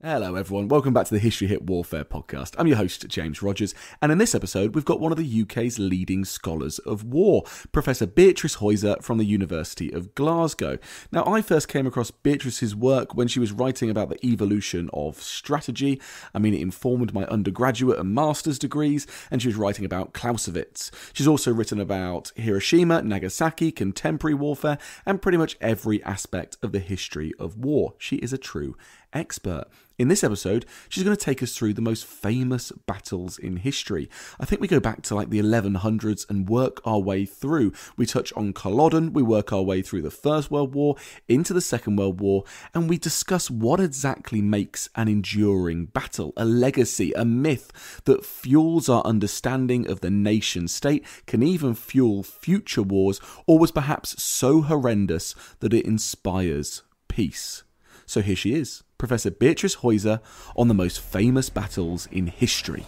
Hello everyone, welcome back to the History Hit Warfare podcast. I'm your host, James Rogers, and in this episode we've got one of the UK's leading scholars of war, Professor Beatrice Heuser from the University of Glasgow. Now, I first came across Beatrice's work when she was writing about the evolution of strategy. It informed my undergraduate and master's degrees, and she was writing about Clausewitz. She's also written about Hiroshima, Nagasaki, contemporary warfare, and pretty much every aspect of the history of war. She is a true expert. In this episode, she's going to take us through the most famous battles in history. I think we go back to the 1100s and work our way through. We touch on Culloden, we work our way through the First World War, into the Second World War, and we discuss what exactly makes an enduring battle, a legacy, a myth that fuels our understanding of the nation state, can even fuel future wars, or was perhaps so horrendous that it inspires peace. So here she is, Professor Beatrice Heuser on the most famous battles in history.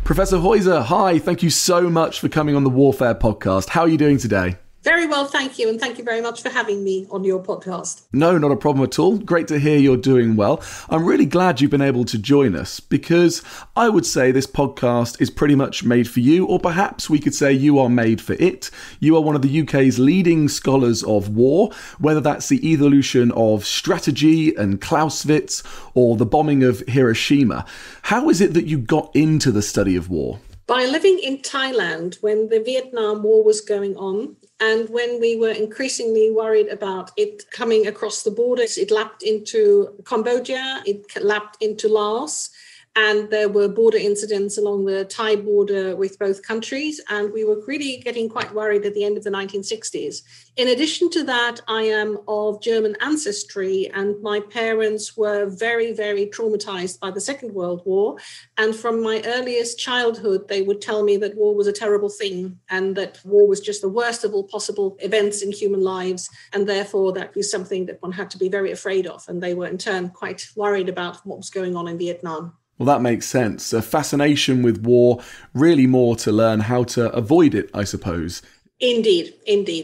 Professor Heuser, hi, thank you so much for coming on the Warfare podcast. How are you doing today? Very well, thank you. And thank you very much for having me on your podcast. No, not a problem at all. Great to hear you're doing well. I'm really glad you've been able to join us because I would say this podcast is pretty much made for you, or perhaps we could say you are made for it. You are one of the UK's leading scholars of war, whether that's the evolution of strategy and Clausewitz or the bombing of Hiroshima. How is it that you got into the study of war? By living in Thailand when the Vietnam War was going on, and when we were increasingly worried about it coming across the borders, it lapped into Cambodia, it lapped into Laos, and there were border incidents along the Thai border with both countries. And we were really getting quite worried at the end of the 1960s. In addition to that, I am of German ancestry, and my parents were very, very traumatized by the Second World War. And from my earliest childhood, they would tell me that war was a terrible thing and that war was just the worst of all possible events in human lives. And therefore, that was something that one had to be very afraid of. And they were in turn quite worried about what was going on in Vietnam. Well, that makes sense. A fascination with war, really more to learn how to avoid it, I suppose. Indeed.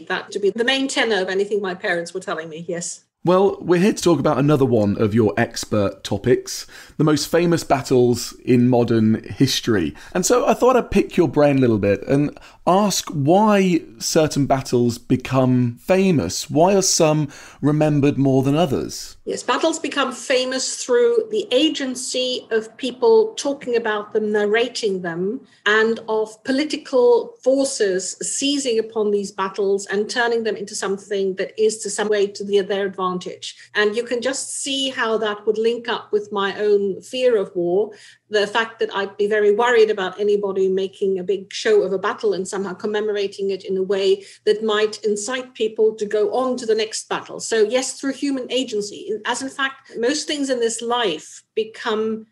That to be the main tenor of anything my parents were telling me, yes. Well, we're here to talk about another one of your expert topics, the most famous battles in modern history. And so I thought I'd pick your brain a little bit and ask why certain battles become famous. Why are some remembered more than others? Yes, battles become famous through the agency of people talking about them, narrating them, and of political forces seizing upon these battles and turning them into something that is to some way to their advantage. And you can just see how that would link up with my own fear of war. The fact that I'd be very worried about anybody making a big show of a battle and somehow commemorating it in a way that might incite people to go on to the next battle. So yes, through human agency, as in fact, most things in this life become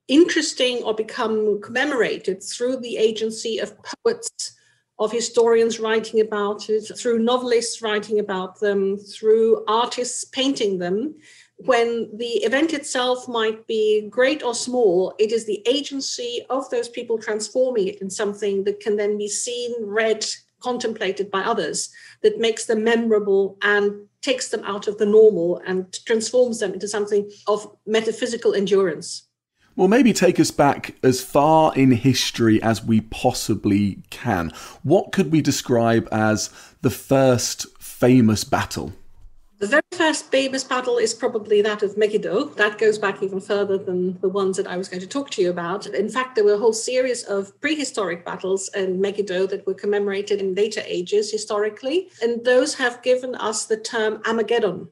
interesting or become commemorated through the agency of poets, of historians writing about it, through novelists writing about them, through artists painting them. When the event itself might be great or small, it is the agency of those people transforming it in something that can then be seen, read, contemplated by others, that makes them memorable and takes them out of the normal and transforms them into something of metaphysical endurance. Well, maybe take us back as far in history as we possibly can. What could we describe as the first famous battle? The very first famous battle is probably that of Megiddo. That goes back even further than the ones that I was going to talk to you about. In fact, there were a whole series of prehistoric battles in Megiddo that were commemorated in later ages historically, and those have given us the term Armageddon.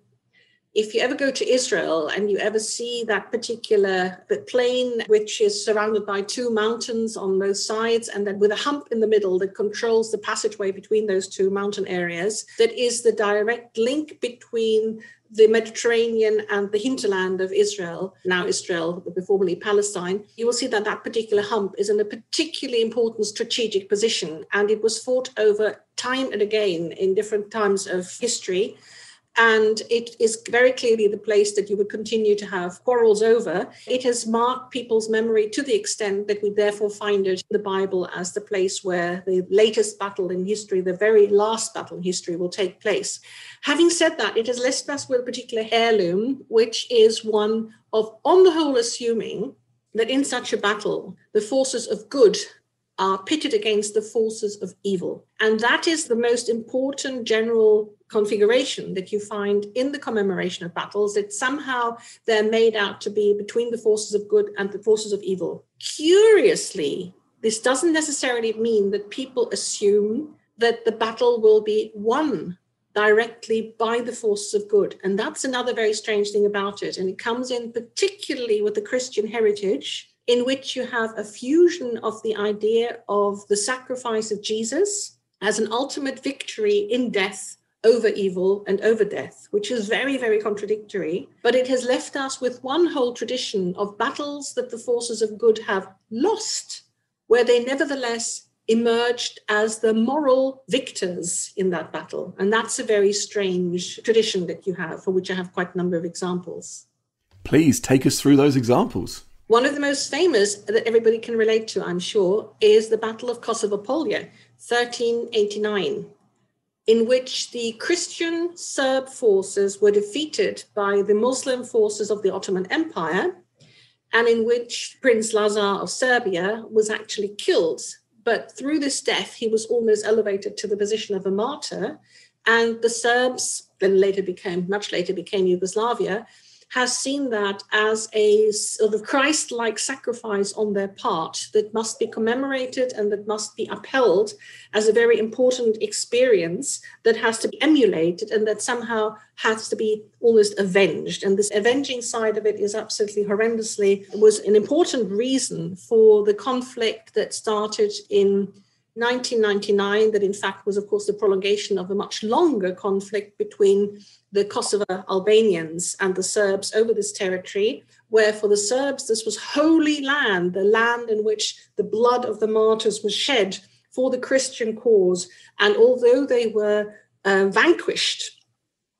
If you ever go to Israel and you ever see that particular plain, which is surrounded by two mountains on both sides, and then with a hump in the middle that controls the passageway between those two mountain areas, that is the direct link between the Mediterranean and the hinterland of Israel, now Israel, but formerly Palestine, you will see that that particular hump is in a particularly important strategic position. And it was fought over time and again in different times of history. And it is very clearly the place that you would continue to have quarrels over. It has marked people's memory to the extent that we therefore find it in the Bible as the place where the latest battle in history, the very last battle in history, will take place. Having said that, it has left us with a particular heirloom, which is one of, on the whole, assuming that in such a battle, the forces of good are pitted against the forces of evil. And that is the most important general configuration that you find in the commemoration of battles, that somehow they're made out to be between the forces of good and the forces of evil. Curiously, this doesn't necessarily mean that people assume that the battle will be won directly by the forces of good. And that's another very strange thing about it. And it comes in particularly with the Christian heritage, in which you have a fusion of the idea of the sacrifice of Jesus as an ultimate victory in death over evil and over death, which is very, very contradictory. But it has left us with one whole tradition of battles that the forces of good have lost, where they nevertheless emerged as the moral victors in that battle. And that's a very strange tradition that you have, for which I have quite a number of examples. Please take us through those examples. One of the most famous that everybody can relate to, I'm sure, is the Battle of Kosovo-Polje, 1389, in which the Christian Serb forces were defeated by the Muslim forces of the Ottoman Empire, and in which Prince Lazar of Serbia was actually killed. But through this death, he was almost elevated to the position of a martyr, and the Serbs, much later became Yugoslavia, has seen that as a sort of Christ-like sacrifice on their part that must be commemorated and that must be upheld as a very important experience that has to be emulated and that somehow has to be almost avenged. And this avenging side of it is absolutely was an important reason for the conflict that started in 1999, that in fact was, of course, the prolongation of a much longer conflict between the Kosovo Albanians and the Serbs over this territory, where for the Serbs, this was holy land, the land in which the blood of the martyrs was shed for the Christian cause. And although they were vanquished,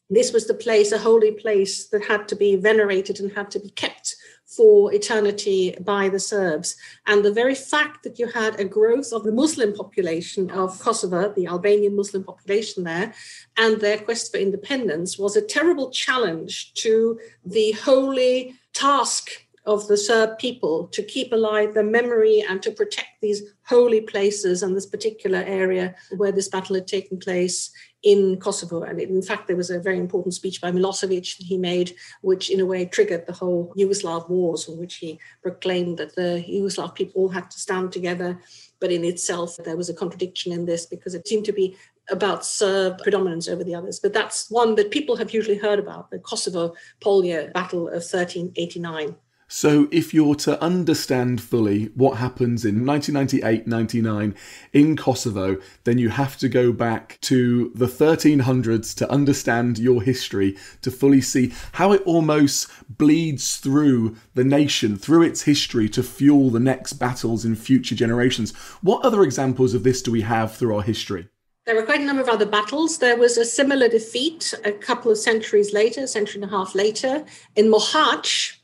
this was the place, a holy place that had to be venerated and had to be kept for eternity by the Serbs. And the very fact that you had a growth of the Muslim population of Kosovo, the Albanian Muslim population there, and their quest for independence was a terrible challenge to the holy task of the Serb people to keep alive the memory and to protect these holy places and this particular area where this battle had taken place in Kosovo. And in fact, there was a very important speech by Milosevic that he made, which in a way triggered the whole Yugoslav wars, in which he proclaimed that the Yugoslav people all had to stand together. But in itself, there was a contradiction in this because it seemed to be about Serb predominance over the others. But that's one that people have usually heard about, the Kosovo-Polje Battle of 1389. So if you're to understand fully what happens in 1998-99 in Kosovo, then you have to go back to the 1300s to understand your history, to fully see how it almost bleeds through the nation, through its history, to fuel the next battles in future generations. What other examples of this do we have through our history? There were quite a number of other battles. There was a similar defeat a couple of centuries later, a century and a half later, in Mohacs,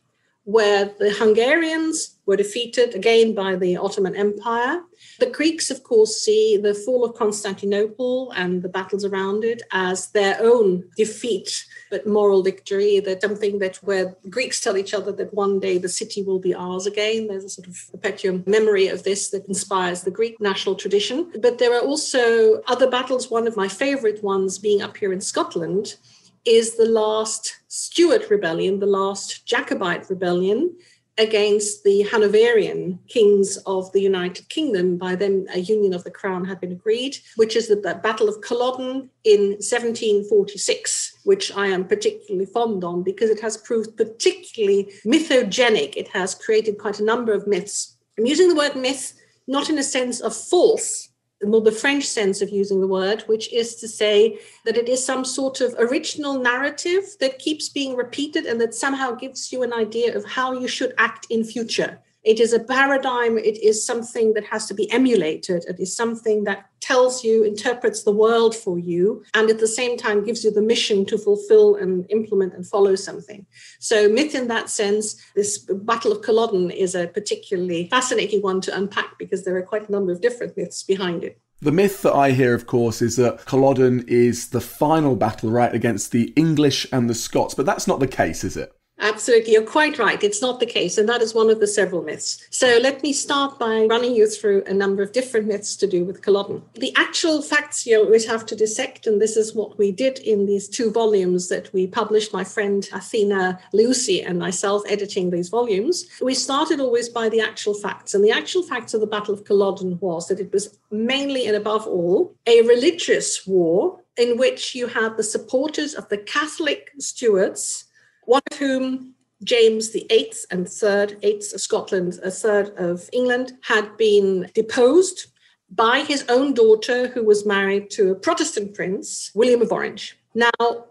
where the Hungarians were defeated again by the Ottoman Empire. The Greeks, of course, see the fall of Constantinople and the battles around it as their own defeat, but moral victory. That's something that where Greeks tell each other that one day the city will be ours again. There's a sort of perpetual memory of this that inspires the Greek national tradition. But there are also other battles. One of my favorite ones being up here in Scotland is the last Stuart rebellion, the last Jacobite rebellion against the Hanoverian kings of the United Kingdom. By then, a union of the crown had been agreed, which is the Battle of Culloden in 1746, which I am particularly fond on because it has proved particularly mythogenic. It has created quite a number of myths. I'm using the word myth not in a sense of false, more the French sense of using the word, which is to say that it is some sort of original narrative that keeps being repeated and that somehow gives you an idea of how you should act in future. It is a paradigm. It is something that has to be emulated. It is something that tells you, interprets the world for you, and at the same time gives you the mission to fulfill and implement and follow something. So myth in that sense, this Battle of Culloden is a particularly fascinating one to unpack because there are quite a number of different myths behind it. The myth that I hear, of course, is that Culloden is the final battle, right, against the English and the Scots, but that's not the case, is it? Absolutely. You're quite right. It's not the case. And that is one of the several myths. So let me start by running you through a number of different myths to do with Culloden. The actual facts you always have to dissect. And this is what we did in these 2 volumes that we published, my friend Athena Lucy and myself editing these volumes. We started always by the actual facts. And the actual facts of the Battle of Culloden was that it was mainly and above all a religious war in which you had the supporters of the Catholic Stuarts, one of whom, James VIII and third, eighth of Scotland, a third of England, had been deposed by his own daughter, who was married to a Protestant prince, William of Orange. Now,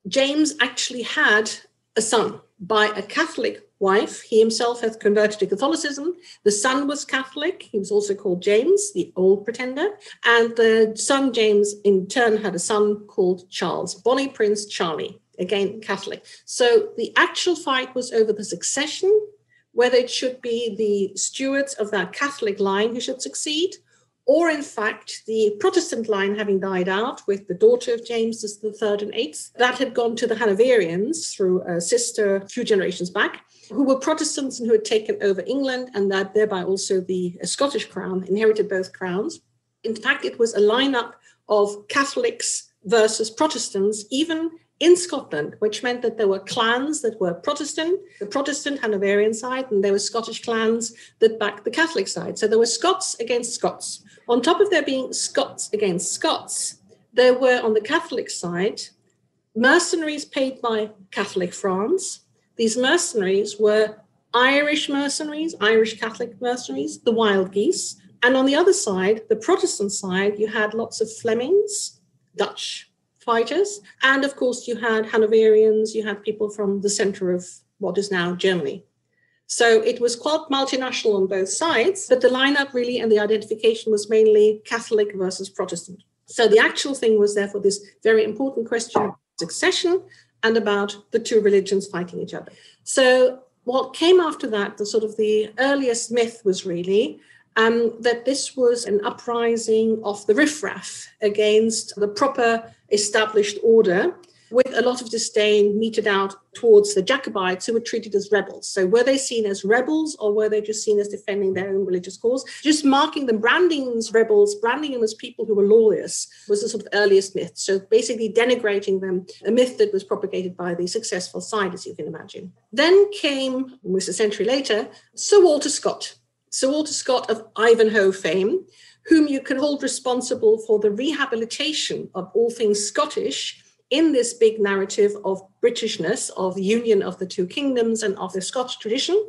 James actually had a son by a Catholic wife. He himself had converted to Catholicism. The son was Catholic. He was also called James, the Old Pretender. And the son, James, in turn had a son called Charles, Bonnie Prince Charlie. Again, Catholic. So the actual fight was over the succession, whether it should be the Stuarts of that Catholic line who should succeed, or in fact, the Protestant line having died out with the daughter of James the third and eighth, that had gone to the Hanoverians through a sister a few generations back, who were Protestants and who had taken over England, and that thereby also the Scottish crown, inherited both crowns. In fact, it was a lineup of Catholics versus Protestants, even in Scotland, which meant that there were clans that were Protestant, the Protestant Hanoverian side, and there were Scottish clans that backed the Catholic side. So there were Scots against Scots. On top of there being Scots against Scots, there were on the Catholic side mercenaries paid by Catholic France. These mercenaries were Irish mercenaries, Irish Catholic mercenaries, the wild geese. And on the other side, the Protestant side, you had lots of Flemings, Dutch fighters. And of course, you had Hanoverians, you had people from the center of what is now Germany. So it was quite multinational on both sides, but the lineup really and the identification was mainly Catholic versus Protestant. So the actual thing was therefore this very important question of succession and about the 2 religions fighting each other. So what came after that, the sort of the earliest myth was really that this was an uprising of the riffraff against the proper established order, with a lot of disdain meted out towards the Jacobites, who were treated as rebels. So were they seen as rebels, or were they just seen as defending their own religious cause? Just marking them, branding them as rebels, branding them as people who were lawless, was the sort of earliest myth. So basically denigrating them, a myth that was propagated by the successful side, as you can imagine. Then came, almost a century later, Sir Walter Scott. Sir Walter Scott of Ivanhoe fame, whom you can hold responsible for the rehabilitation of all things Scottish in this big narrative of Britishness, of the union of the 2 kingdoms and of the Scottish tradition,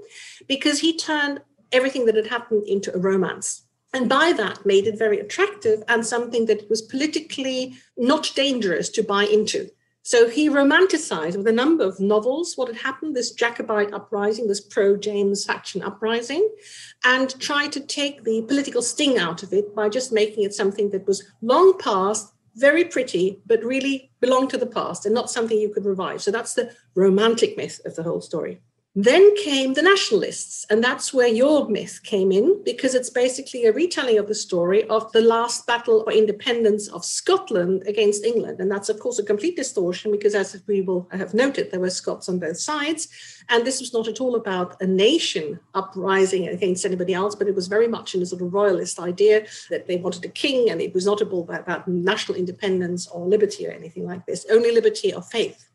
because he turned everything that had happened into a romance. And by that made it very attractive and something that was politically not dangerous to buy into. So he romanticized with a number of novels what had happened, this Jacobite uprising, this pro-James faction uprising, and tried to take the political sting out of it by just making it something that was long past, very pretty, but really belonged to the past and not something you could revive. So that's the romantic myth of the whole story. Then came the nationalists, and that's where your myth came in, because it's basically a retelling of the story of the last battle for independence of Scotland against England. And that's, of course, a complete distortion, because as we will have noted, there were Scots on both sides. And this was not at all about a nation uprising against anybody else, but it was very much in a sort of royalist idea that they wanted a king, and it was not about national independence or liberty or anything like this, only liberty of faith.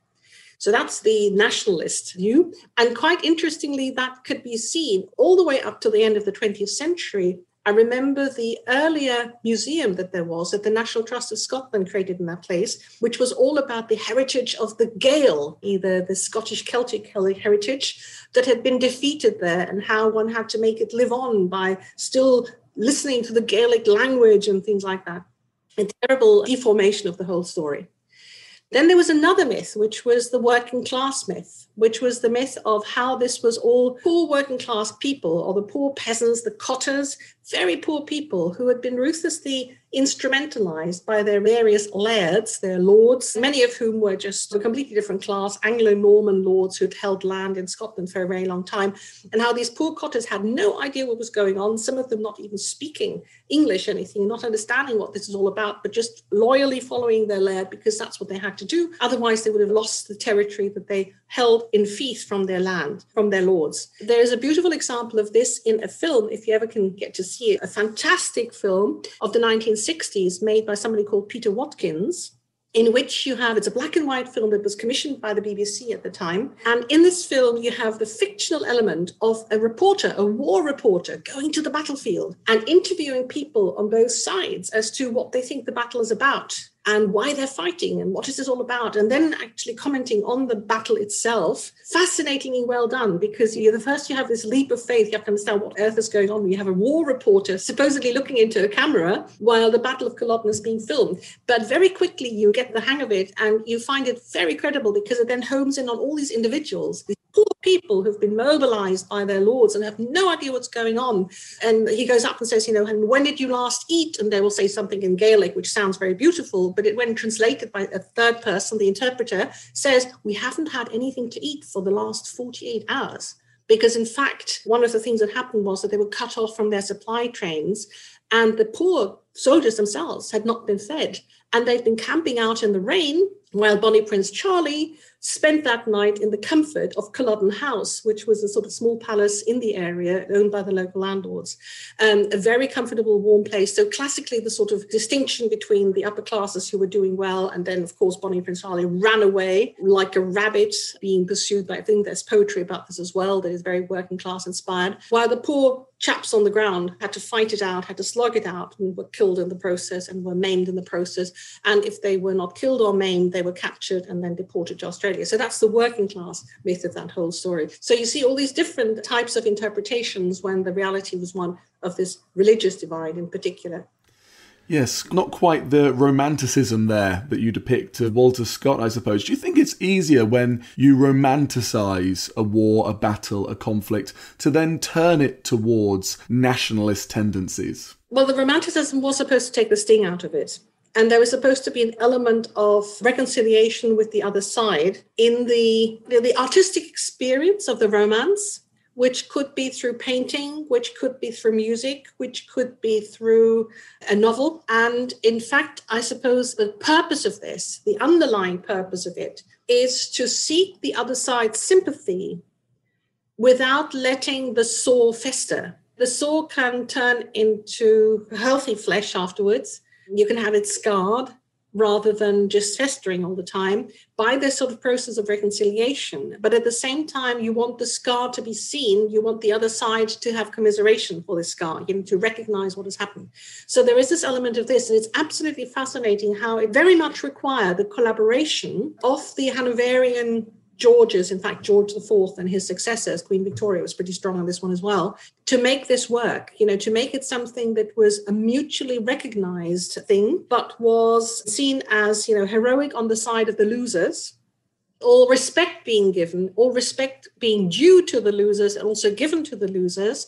So that's the nationalist view. And quite interestingly, that could be seen all the way up to the end of the 20th century. I remember the earlier museum that there was at the National Trust of Scotland created in that place, which was all about the heritage of the Gael, either the Scottish Celtic heritage that had been defeated there, and how one had to make it live on by still listening to the Gaelic language and things like that. A terrible deformation of the whole story. Then there was another myth, which was the working class myth. which was the myth of how this was all poor working class people, or the poor peasants, the cotters, very poor people who had been ruthlessly instrumentalized by their various lairds, their lords, many of whom were just a completely different class, Anglo-Norman lords who'd held land in Scotland for a very long time, and how these poor cotters had no idea what was going on, some of them not even speaking English anything, not understanding what this is all about, but just loyally following their laird because that's what they had to do. Otherwise, they would have lost the territory that they held in fief from their land, from their lords. There is a beautiful example of this in a film, if you ever can get to see it, a fantastic film of the 1960s made by somebody called Peter Watkins, in which you have, it's a black and white film that was commissioned by the BBC at the time. And in this film, you have the fictional element of a reporter, a war reporter, going to the battlefield and interviewing people on both sides as to what they think the battle is about and why they're fighting and what is this all about, and then actually commenting on the battle itself. Fascinatingly well done, because you have this leap of faith. You have to understand what earth is going on. You have a war reporter supposedly looking into a camera while the Battle of Culloden is being filmed. But very quickly you get the hang of it and you find it very credible, because it then homes in on all these individuals, these poor people who've been mobilized by their lords and have no idea what's going on. And he goes up and says, and when did you last eat? And they will say something in Gaelic, which sounds very beautiful, but when translated by a third person, the interpreter says, we haven't had anything to eat for the last 48 hours. Because in fact, one of the things that happened was that they were cut off from their supply trains, and the poor soldiers themselves had not been fed. And they've been camping out in the rain while Bonnie Prince Charlie spent that night in the comfort of Culloden House, which was a sort of small palace in the area owned by the local landlords. A very comfortable, warm place. So classically, the sort of distinction between the upper classes who were doing well, and then, of course, Bonnie Prince Charlie ran away like a rabbit being pursued by, I think there's poetry about this as well, that is very working class inspired, while the poor chaps on the ground had to fight it out, had to slog it out, and were killed in the process and were maimed in the process. And if they were not killed or maimed, they were captured and then deported to Australia. So that's the working class myth of that whole story. So you see all these different types of interpretations when the reality was one of this religious divide in particular. Yes, not quite the romanticism there that you depict of Walter Scott, I suppose. Do you think it's easier when you romanticise a war, a battle, a conflict, to then turn it towards nationalist tendencies? Well, the romanticism was supposed to take the sting out of it. And there was supposed to be an element of reconciliation with the other side in the artistic experience of the romance, which could be through painting, which could be through music, which could be through a novel. And in fact, I suppose the purpose of this, the underlying purpose of it, is to seek the other side's sympathy without letting the sore fester. The sore can turn into healthy flesh afterwards. You can have it scarred rather than just festering all the time by this sort of process of reconciliation. But at the same time, you want the scar to be seen. You want the other side to have commiseration for this scar, to recognize what has happened. So there is this element of this, and it's absolutely fascinating how it very much required the collaboration of the Hanoverian Georges, in fact, George IV and his successors, Queen Victoria was pretty strong on this one as well, to make this work, to make it something that was a mutually recognized thing, but was seen as, heroic on the side of the losers, all respect being given, all respect being due to the losers and also given to the losers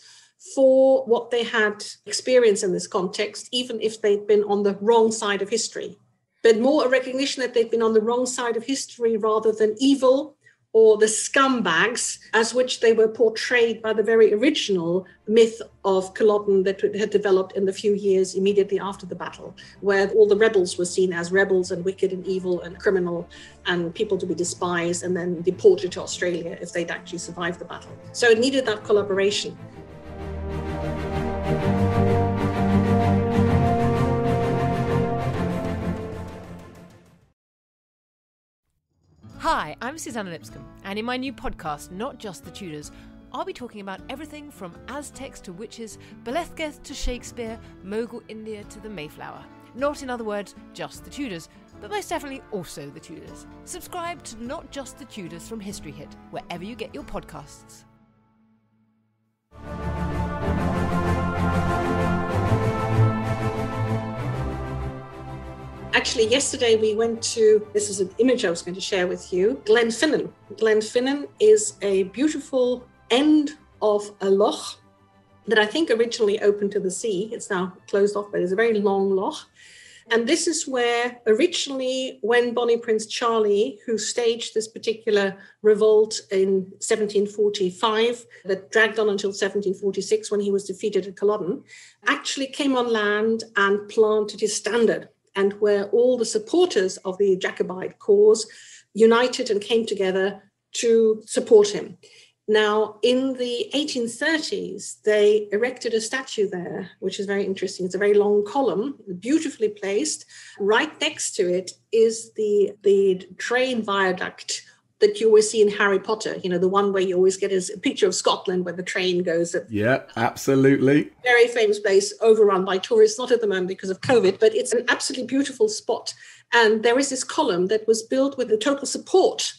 for what they had experienced in this context, even if they'd been on the wrong side of history. But more a recognition that they've been on the wrong side of history rather than evil or the scumbags as which they were portrayed by the very original myth of Culloden that had developed in the few years immediately after the battle, where all the rebels were seen as rebels and wicked and evil and criminal and people to be despised and then deported to Australia if they'd actually survived the battle. So it needed that collaboration. Hi, I'm Susanna Lipscomb, and in my new podcast, Not Just the Tudors, I'll be talking about everything from Aztecs to witches, Belethgeth to Shakespeare, Mogul India to the Mayflower. Not, in other words, just the Tudors, but most definitely also the Tudors. Subscribe to Not Just the Tudors from History Hit, wherever you get your podcasts. Actually, yesterday we went to, this is an image I was going to share with you, Glenfinnan. Glenfinnan is a beautiful end of a loch that I think originally opened to the sea. It's now closed off, but it's a very long loch. And this is where originally, when Bonnie Prince Charlie, who staged this particular revolt in 1745, that dragged on until 1746 when he was defeated at Culloden, actually came on land and planted his standard, and where all the supporters of the Jacobite cause united and came together to support him. Now, in the 1830s, they erected a statue there, which is very interesting. It's a very long column, beautifully placed. Right next to it is the train viaduct that you always see in Harry Potter, the one where you always get a picture of Scotland where the train goes. Yeah, absolutely. Very famous place, overrun by tourists, not at the moment because of COVID, but it's an absolutely beautiful spot. And there is this column that was built with the total support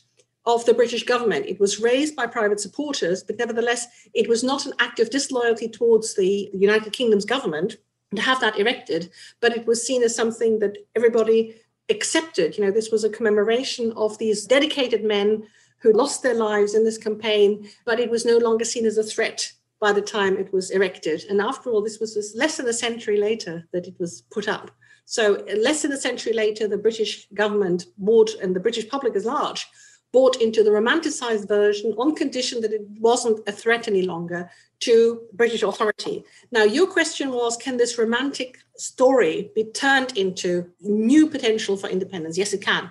of the British government. It was raised by private supporters, but nevertheless, it was not an act of disloyalty towards the United Kingdom's government to have that erected, but it was seen as something that everybody accepted. This was a commemoration of these dedicated men who lost their lives in this campaign, but it was no longer seen as a threat by the time it was erected. And after all, this was less than a century later that it was put up. So less than a century later, the British government bought, and the British public at large, bought into the romanticized version on condition that it wasn't a threat any longer to British authority. Now, your question was, can this romantic story be turned into new potential for independence? Yes, it can.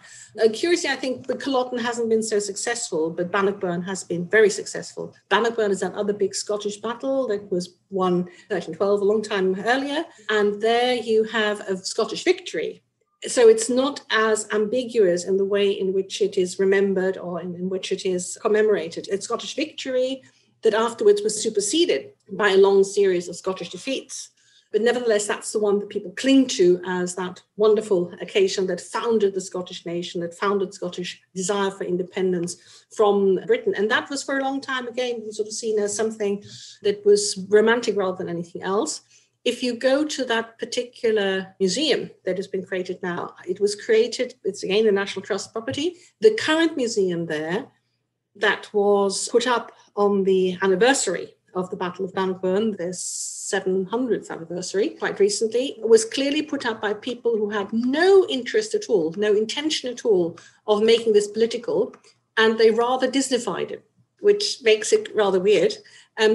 Curiously, I think the Culloden hasn't been so successful, but Bannockburn has been very successful. Bannockburn is that other big Scottish battle that was won 1312, a long time earlier. And there you have a Scottish victory. So it's not as ambiguous in the way in which it is remembered or in which it is commemorated. It's Scottish victory that afterwards was superseded by a long series of Scottish defeats. But nevertheless, that's the one that people cling to as that wonderful occasion that founded the Scottish nation, that founded Scottish desire for independence from Britain. And that was for a long time, again, sort of seen as something that was romantic rather than anything else. If you go to that particular museum that has been created now, it was created, it's again the National Trust property. The current museum there that was put up on the anniversary of the Battle of Bannockburn, their 700th anniversary, quite recently, was clearly put up by people who had no interest at all, no intention at all of making this political, and they rather Disneyfied it, which makes it rather weird.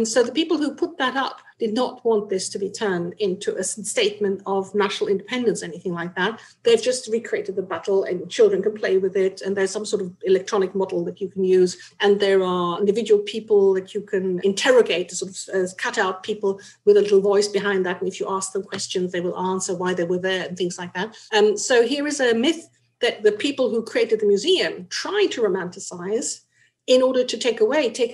So the people who put that up did not want this to be turned into a statement of national independence, anything like that. They've just recreated the battle and children can play with it. And there's some sort of electronic model that you can use. And there are individual people that you can interrogate, sort of cut out people with a little voice behind that. And if you ask them questions, they will answer why they were there and things like that. So here is a myth that the people who created the museum tried to romanticize in order to take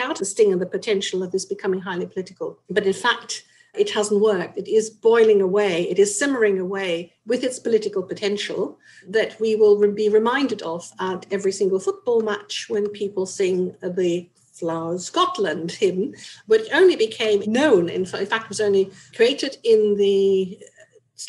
out the sting and the potential of this becoming highly political. But in fact, it hasn't worked. It is boiling away. It is simmering away with its political potential that we will be reminded of at every single football match when people sing the Flower Scotland hymn, which only became known, in fact, was only created in the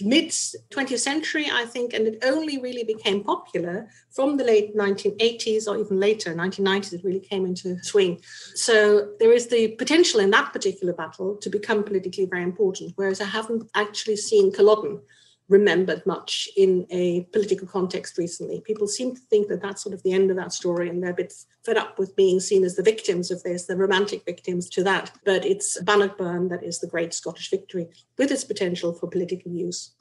mid-20th century, I think, and it only really became popular from the late 1980s or even later, 1990s, it really came into swing. So there is the potential in that particular battle to become politically very important, whereas I haven't actually seen Culloden remembered much in a political context recently. People seem to think that that's sort of the end of that story, and they're a bit fed up with being seen as the victims of this, the romantic victims to that. But it's Bannockburn that is the great Scottish victory with its potential for political use.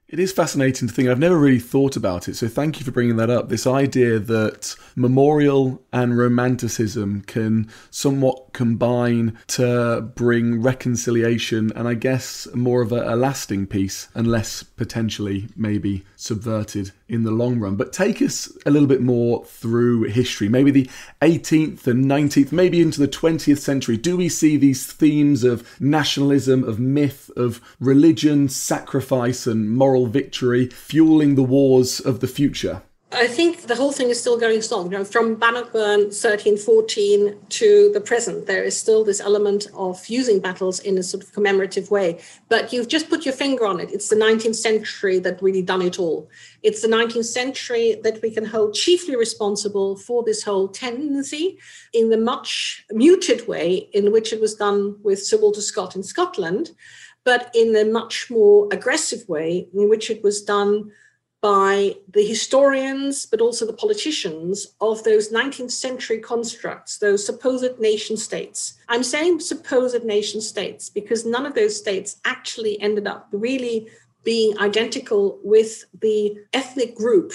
It is fascinating to think. I've never really thought about it, so thank you for bringing that up. This idea that memorial and romanticism can somewhat combine to bring reconciliation and I guess more of a lasting peace and less potentially maybe subverted in the long run. But take us a little bit more through history, maybe the 18th and 19th, maybe into the 20th century. Do we see these themes of nationalism, of myth, of religion, sacrifice and moral victory fueling the wars of the future? I think the whole thing is still going strong. From Bannockburn 1314 to the present, there is still this element of using battles in a sort of commemorative way. But you've just put your finger on it. It's the 19th century that really done it all. It's the 19th century that we can hold chiefly responsible for this whole tendency in the much muted way in which it was done with Sir Walter Scott in Scotland, but in a much more aggressive way in which it was done by the historians, but also the politicians of those 19th century constructs, those supposed nation states. I'm saying supposed nation states because none of those states actually ended up really being identical with the ethnic group,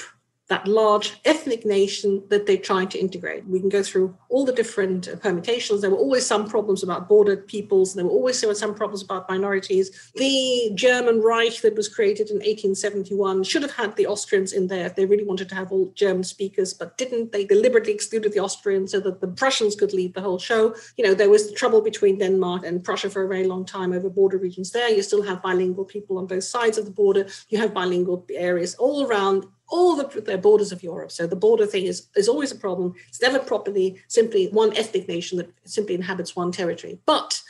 that large ethnic nation that they tried to integrate. We can go through all the different permutations. There were always some problems about border peoples. There were always some problems about minorities. The German Reich that was created in 1871 should have had the Austrians in there if they really wanted to have all German speakers, but didn't. They deliberately excluded the Austrians so that the Prussians could lead the whole show. There was the trouble between Denmark and Prussia for a very long time over border regions there. You still have bilingual people on both sides of the border. You have bilingual areas all around all the borders of Europe. So the border thing is always a problem. It's never properly simply one ethnic nation that simply inhabits one territory. But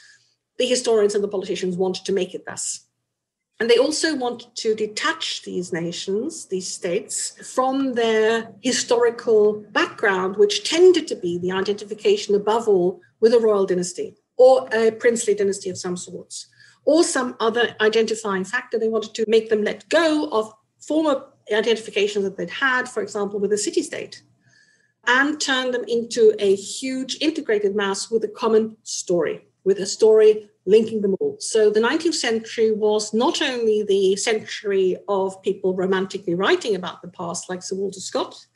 the historians and the politicians wanted to make it thus. And they also wanted to detach these nations, these states, from their historical background, which tended to be the identification above all with a royal dynasty or a princely dynasty of some sorts, or some other identifying factor. They wanted to make them let go of former identifications that they'd had, for example, with a city-state, and turn them into a huge integrated mass with a common story, with a story linking them all. So the 19th century was not only the century of people romantically writing about the past, like Sir Walter Scott,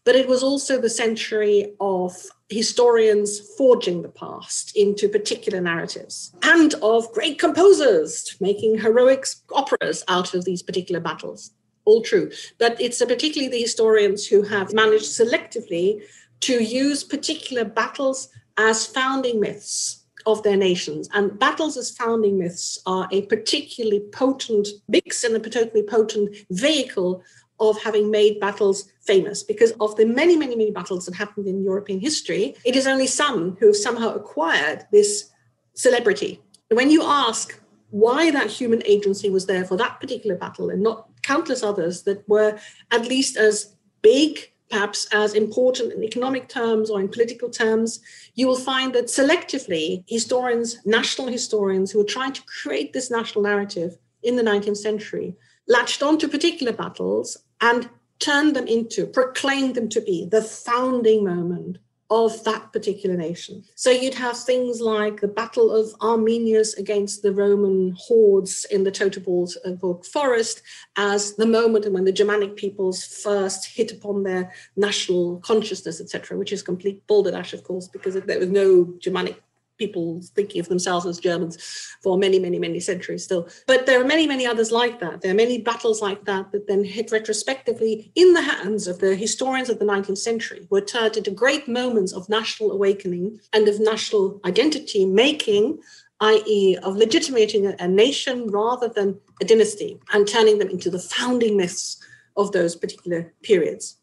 but it was also the century of historians forging the past into particular narratives, and of great composers making heroic operas out of these particular battles. All true. But it's particularly the historians who have managed selectively to use particular battles as founding myths of their nations. And battles as founding myths are a particularly potent mix and a particularly potent vehicle of having made battles famous. Because of the many, many, many battles that happened in European history, it is only some who have somehow acquired this celebrity. When you ask why that human agency was there for that particular battle and not countless others that were at least as big, perhaps as important in economic terms or in political terms, you will find that selectively historians, national historians who were trying to create this national narrative in the 19th century, latched onto particular battles and turned them into, proclaimed them to be the founding moment of that particular nation. So you'd have things like the Battle of Arminius against the Roman hordes in the Teutoburg forest as the moment when the Germanic peoples first hit upon their national consciousness, etc., which is complete balderdash, of course, because there was no Germanic people thinking of themselves as Germans for many, many, many centuries still. But there are many, many others like that. There are many battles like that that then hit retrospectively in the hands of the historians of the 19th century, were turned into great moments of national awakening and of national identity making, i.e. of legitimating a nation rather than a dynasty, and turning them into the founding myths of those particular periods.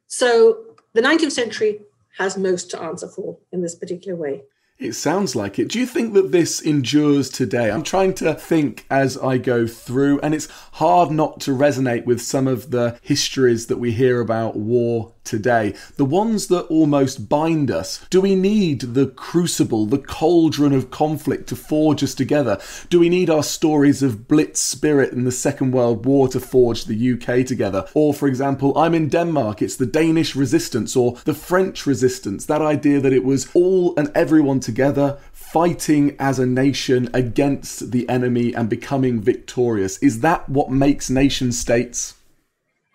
So the 19th century has most to answer for in this particular way. It sounds like it. Do you think that this endures today? I'm trying to think as I go through, and it's hard not to resonate with some of the histories that we hear about war today, the ones that almost bind us. Do we need the crucible, the cauldron of conflict to forge us together? Do we need our stories of Blitz spirit in the Second World War to forge the UK together? Or, for example, I'm in Denmark, it's the Danish resistance or the French resistance, that idea that it was all and everyone together fighting as a nation against the enemy and becoming victorious. Is that what makes nation states?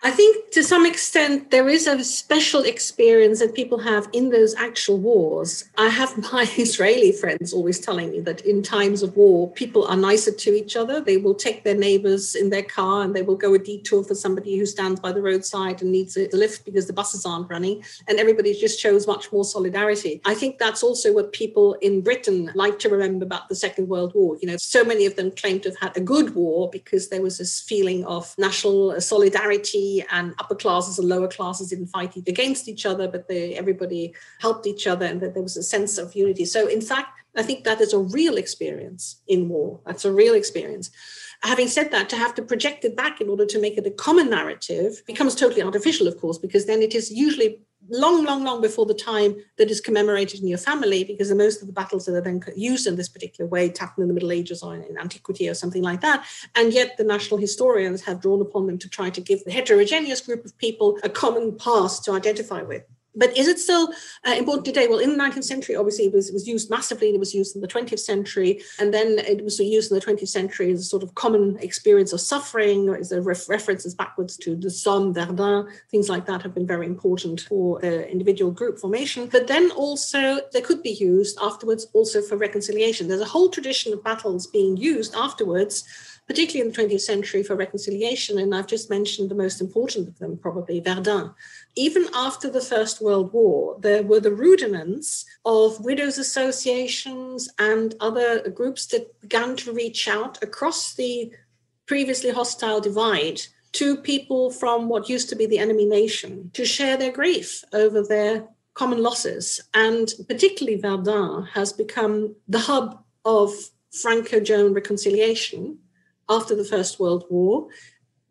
I think to some extent there is a special experience that people have in those actual wars. I have my Israeli friends always telling me that in times of war, people are nicer to each other. They will take their neighbors in their car and they will go a detour for somebody who stands by the roadside and needs a lift because the buses aren't running. And everybody just shows much more solidarity. I think that's also what people in Britain like to remember about the Second World War. You know, so many of them claim to have had a good war because there was this feeling of national solidarity and upper classes and lower classes didn't fight against each other, but everybody helped each other, and that there was a sense of unity. So in fact, I think that is a real experience in war. That's a real experience. Having said that, to have to project it back in order to make it a common narrative becomes totally artificial, of course, because then it is usually long before the time that is commemorated in your family, because most of the battles that are then used in this particular way happened in the Middle Ages or in antiquity or something like that. And yet the national historians have drawn upon them to try to give the heterogeneous group of people a common past to identify with. But is it still important today? Well, in the 19th century, obviously, it was used massively. It was used in the 20th century. And then it was used in the 20th century as a sort of common experience of suffering. As the references backwards to the Somme, Verdun, things like that have been very important for the individual group formation. But then also, they could be used afterwards also for reconciliation. There's a whole tradition of battles being used afterwards, particularly in the 20th century, for reconciliation. And I've just mentioned the most important of them, probably Verdun. Even after the First World War, there were the rudiments of widows' associations and other groups that began to reach out across the previously hostile divide to people from what used to be the enemy nation to share their grief over their common losses. And particularly Verdun has become the hub of Franco-German reconciliation after the First World War,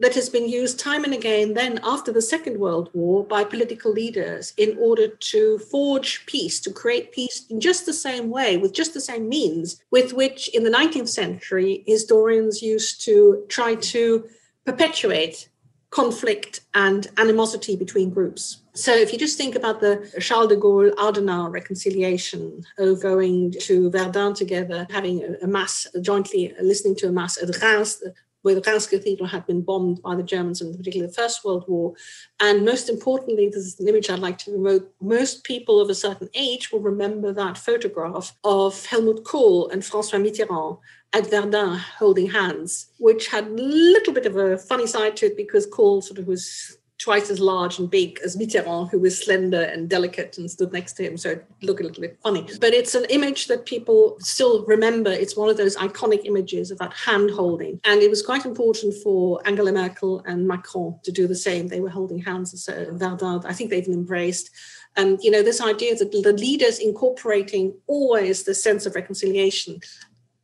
that has been used time and again then after the Second World War by political leaders in order to forge peace, to create peace in just the same way, with just the same means with which in the 19th century historians used to try to perpetuate conflict and animosity between groups. So if you just think about the Charles de Gaulle-Adenauer reconciliation of going to Verdun together, having a mass, jointly listening to a mass at Reims, where the Reims Cathedral had been bombed by the Germans in particularly the First World War. And most importantly, this is an image I'd like to promote, most people of a certain age will remember that photograph of Helmut Kohl and François Mitterrand at Verdun holding hands, which had a little bit of a funny side to it because Kohl sort of was twice as large and big as Mitterrand, who was slender and delicate and stood next to him. So it looked a little bit funny. But it's an image that people still remember. It's one of those iconic images of that hand holding. And it was quite important for Angela Merkel and Macron to do the same. They were holding hands at Verdun. I think they even embraced. And, this idea that the leaders incorporating always the sense of reconciliation.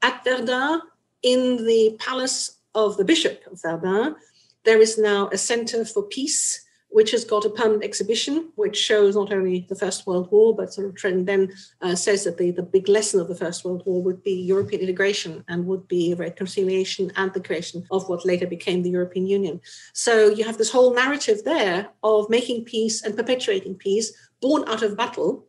At Verdun, in the palace of the Bishop of Verdun, there is now a Center for Peace, which has got a permanent exhibition, which shows not only the First World War, but sort of trend then says that the big lesson of the First World War would be European integration and would be reconciliation and the creation of what later became the European Union. So you have this whole narrative there of making peace and perpetuating peace, born out of battle,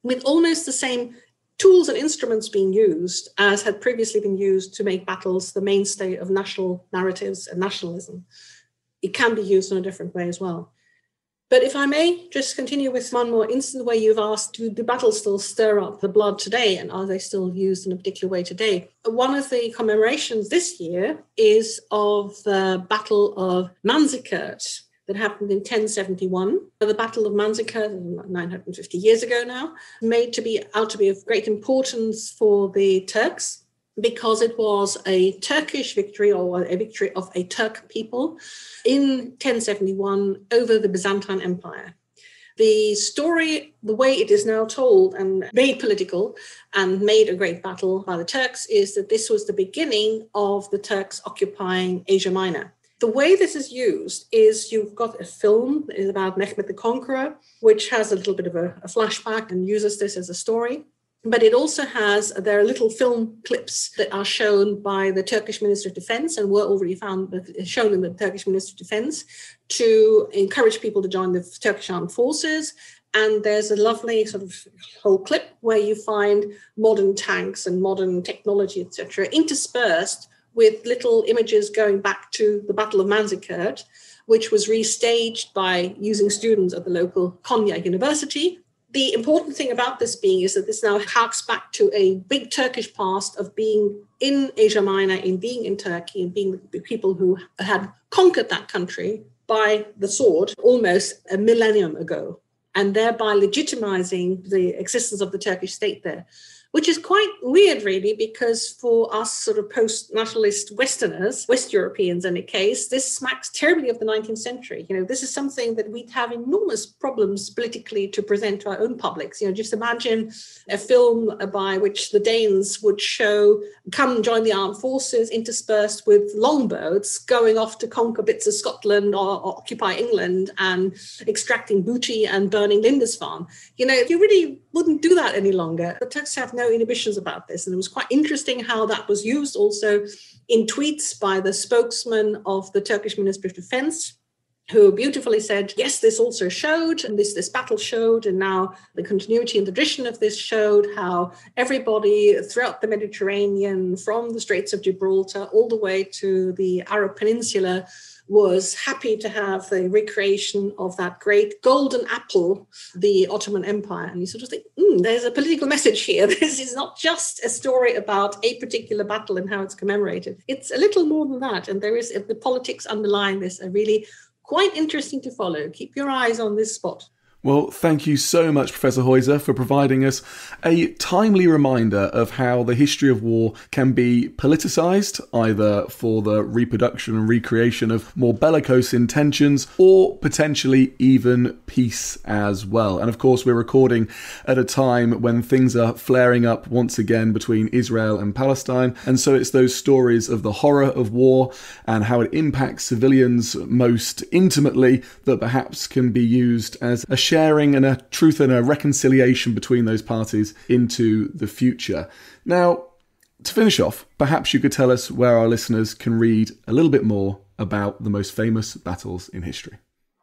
with almost the same tools and instruments being used as had previously been used to make battles the mainstay of national narratives and nationalism. It can be used in a different way as well. But if I may just continue with one more instance where you've asked, do the battles still stir up the blood today and are they still used in a particular way today? One of the commemorations this year is of the Battle of Manzikert that happened in 1071. The Battle of Manzikert, 950 years ago now, made to be of great importance for the Turks, because it was a Turkish victory or a victory of a Turk people in 1071 over the Byzantine Empire. The story, the way it is now told and made political and made a great battle by the Turks, is that this was the beginning of the Turks occupying Asia Minor. The way this is used is you've got a film about Mehmed the Conqueror, which has a little bit of a flashback and uses this as a story. But it also there are little film clips that are shown by the Turkish Minister of Defense and were already shown in the Turkish Minister of Defense to encourage people to join the Turkish armed forces. And there's a lovely sort of whole clip where you find modern tanks and modern technology, etc., interspersed with little images going back to the Battle of Manzikert, which was restaged by using students at the local Konya University. The important thing about this is that this now harks back to a big Turkish past of being in Asia Minor, in being in Turkey, and being the people who had conquered that country by the sword almost a millennium ago, and thereby legitimizing the existence of the Turkish state there. which is quite weird, really, because for us sort of post-nationalist Westerners, West Europeans in a case, this smacks terribly of the 19th century. This is something that we'd have enormous problems politically to present to our own publics. Just imagine a film by which the Danes would show, come join the armed forces, interspersed with longboats, going off to conquer bits of Scotland or occupy England and extracting booty and burning Lindisfarne. You really wouldn't do that any longer. The Turks have no inhibitions about this. And it was quite interesting how that was used also in tweets by the spokesman of the Turkish Ministry of Defense, who beautifully said, yes, this also showed, and this battle showed, and now the continuity and the tradition of this showed how everybody throughout the Mediterranean, from the Straits of Gibraltar all the way to the Arab Peninsula, was happy to have the recreation of that great golden apple, the Ottoman Empire. And you sort of think, there's a political message here. This is not just a story about a particular battle and how it's commemorated. It's a little more than that. And there is the politics underlying this are really quite interesting to follow. Keep your eyes on this spot. Well, thank you so much, Professor Heuser, for providing us a timely reminder of how the history of war can be politicised, either for the reproduction and recreation of more bellicose intentions, or potentially even peace as well. And of course, we're recording at a time when things are flaring up once again between Israel and Palestine. And so it's those stories of the horror of war and how it impacts civilians most intimately that perhaps can be used as a sharing and a truth and a reconciliation between those parties into the future. Now, to finish off, perhaps you could tell us where our listeners can read a little bit more about the most famous battles in history.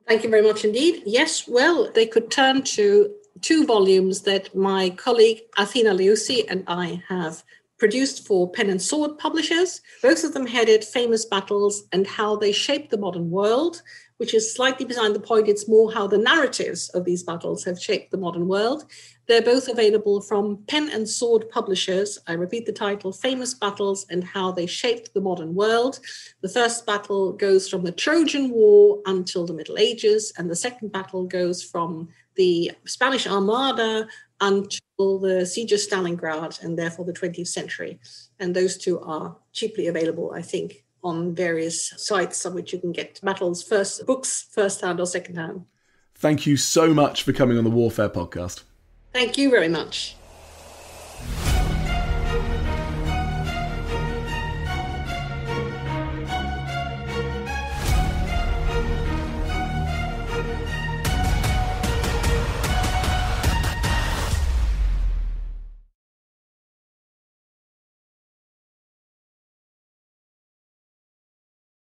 Thank you very much indeed. Yes, well, they could turn to 2 volumes that my colleague Athena Liusi and I have produced for Pen and Sword publishers, both of them headed Famous Battles and How They Shaped the Modern World, which is slightly beside the point. It's more how the narratives of these battles have shaped the modern world. They're both available from Pen and Sword publishers. I repeat the title, Famous Battles and How They Shaped the Modern World. The first battle goes from the Trojan War until the Middle Ages, and the second battle goes from the Spanish Armada until the siege of Stalingrad, and therefore the 20th century. And those 2 are cheaply available, I think, on various sites on which you can get battles, books first-hand or second-hand. Thank you so much for coming on the Warfare Podcast. Thank you very much.